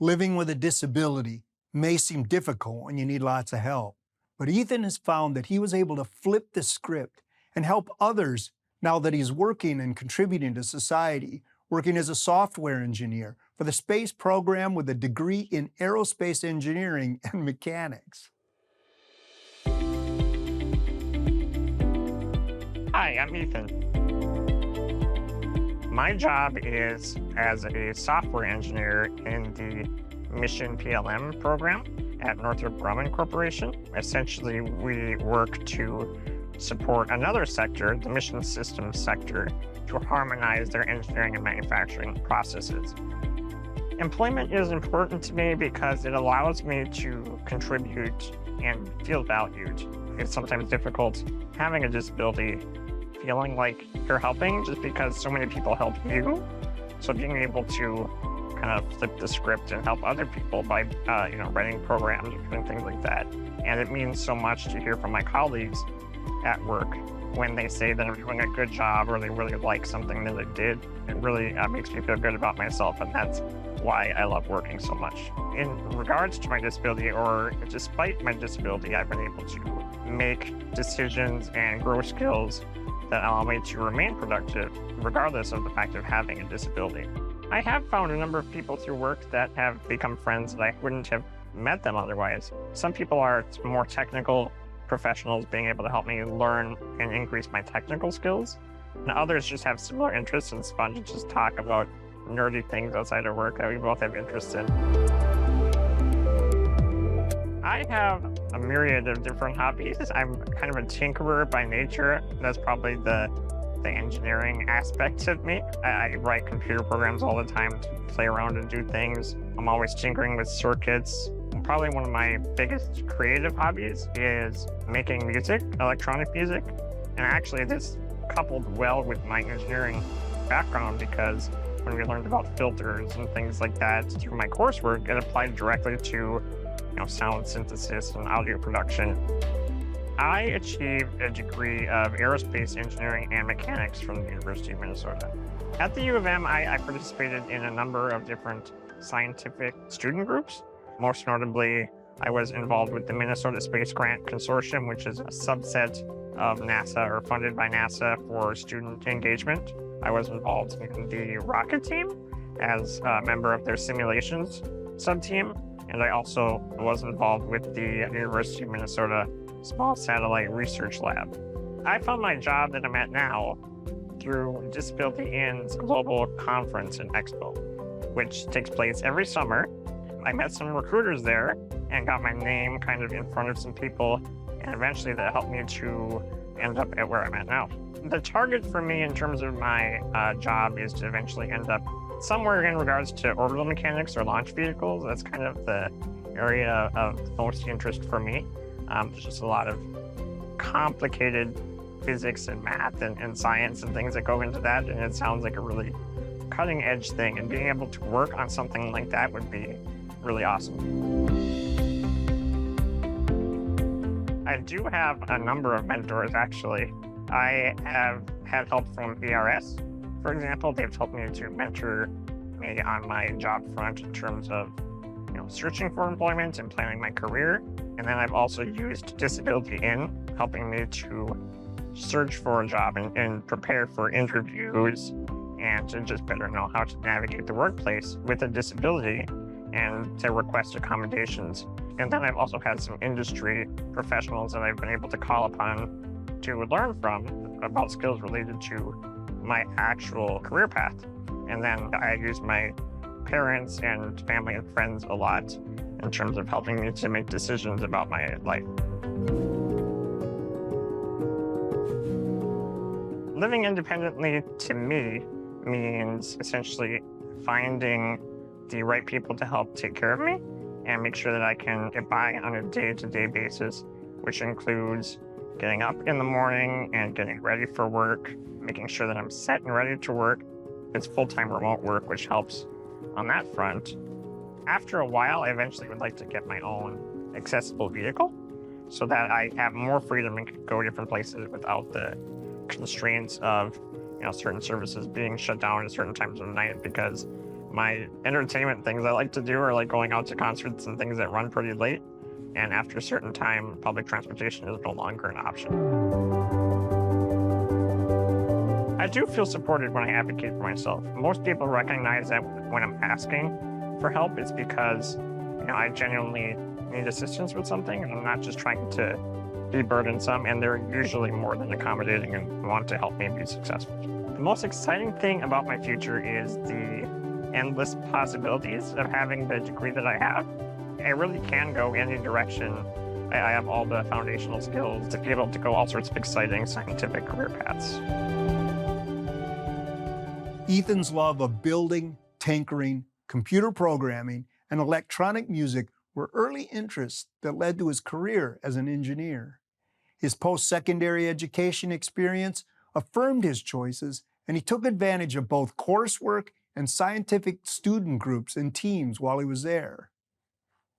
Living with a disability may seem difficult and you need lots of help, but Ethan has found that he was able to flip the script and help others now that he's working and contributing to society, working as a software engineer for the space program with a degree in aerospace engineering and mechanics. Hi, I'm Ethan. My job is as a software engineer in the Mission PLM program at Northrop Grumman Corporation. Essentially, we work to support another sector, the mission systems sector, to harmonize their engineering and manufacturing processes. Employment is important to me because it allows me to contribute and feel valued. It's sometimes difficult having a disability, feeling like you're helping just because so many people help you. So being able to kind of flip the script and help other people by writing programs or doing things like that. And it means so much to hear from my colleagues at work when they say that I'm doing a good job or they really like something that I did. It really makes me feel good about myself, and that's why I love working so much. In regards to my disability, or despite my disability, I've been able to make decisions and grow skills that allow me to remain productive regardless of the fact of having a disability. I have found a number of people through work that have become friends that I wouldn't have met them otherwise. Some people are more technical professionals, being able to help me learn and increase my technical skills. And others just have similar interests, and it's fun to just talk about nerdy things outside of work that we both have interests in. I have a myriad of different hobbies. I'm kind of a tinkerer by nature. That's probably the engineering aspect of me. I write computer programs all the time to play around and do things. I'm always tinkering with circuits. Probably one of my biggest creative hobbies is making music, electronic music. And actually this coupled well with my engineering background, because when we learned about filters and things like that through my coursework, it applied directly to sound synthesis and audio production. I achieved a degree of aerospace engineering and mechanics from the University of Minnesota. At the U of M, I participated in a number of different scientific student groups. Most notably, I was involved with the Minnesota Space Grant Consortium, which is a subset of NASA or funded by NASA for student engagement. I was involved in the rocket team as a member of their simulations sub-team, and I also was involved with the University of Minnesota Small Satellite Research Lab. I found my job that I'm at now through Disability In's global conference and expo, which takes place every summer. I met some recruiters there and got my name kind of in front of some people, and eventually that helped me to end up at where I'm at now. The target for me in terms of my job is to eventually end up somewhere in regards to orbital mechanics or launch vehicles. That's kind of the area of most interest for me. There's just a lot of complicated physics and math and science and things that go into that, and it sounds like a really cutting edge thing, and being able to work on something like that would be really awesome. I do have a number of mentors, actually. I have had help from VRS. For example, they've helped me to mentor me on my job front in terms of searching for employment and planning my career. And then I've also used Disability In, helping me to search for a job and prepare for interviews and to just better know how to navigate the workplace with a disability and to request accommodations. And then I've also had some industry professionals that I've been able to call upon to learn from about skills related to my actual career path. And then I use my parents and family and friends a lot in terms of helping me to make decisions about my life. Living independently to me means essentially finding the right people to help take care of me and make sure that I can get by on a day-to-day basis, which includes getting up in the morning and getting ready for work, making sure that I'm set and ready to work. It's full-time remote work, which helps on that front. After a while, I eventually would like to get my own accessible vehicle so that I have more freedom and can go different places without the constraints of certain services being shut down at certain times of the night, because My entertainment things I like to do are like going out to concerts and things that run pretty late. And after a certain time, public transportation is no longer an option. I do feel supported when I advocate for myself. Most people recognize that when I'm asking for help, it's because I genuinely need assistance with something, and I'm not just trying to be burdensome. And they're usually more than accommodating and want to help me be successful. The most exciting thing about my future is the endless possibilities of having the degree that I have. I really can go any direction. I have all the foundational skills to be able to go all sorts of exciting scientific career paths. Ethan's love of building, tinkering, computer programming, and electronic music were early interests that led to his career as an engineer. His post-secondary education experience affirmed his choices, and he took advantage of both coursework and scientific student groups and teams while he was there.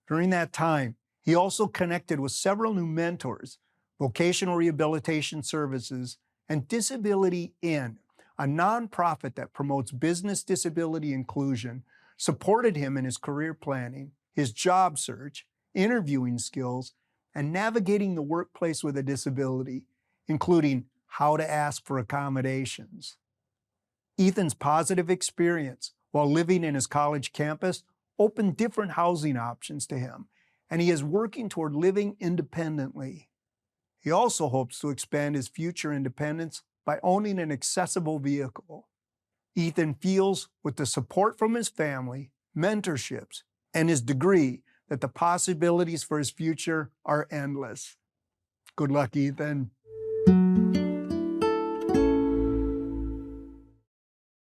During that time, he also connected with several new mentors, Vocational Rehabilitation Services, and Disability In, a nonprofit that promotes business disability inclusion, supported him in his career planning, his job search, interviewing skills, and navigating the workplace with a disability, including how to ask for accommodations. Ethan's positive experience while living in his college campus opened different housing options to him, and he is working toward living independently. He also hopes to expand his future independence by owning an accessible vehicle. Ethan feels, with the support from his family, mentorships, and his degree, that the possibilities for his future are endless. Good luck, Ethan.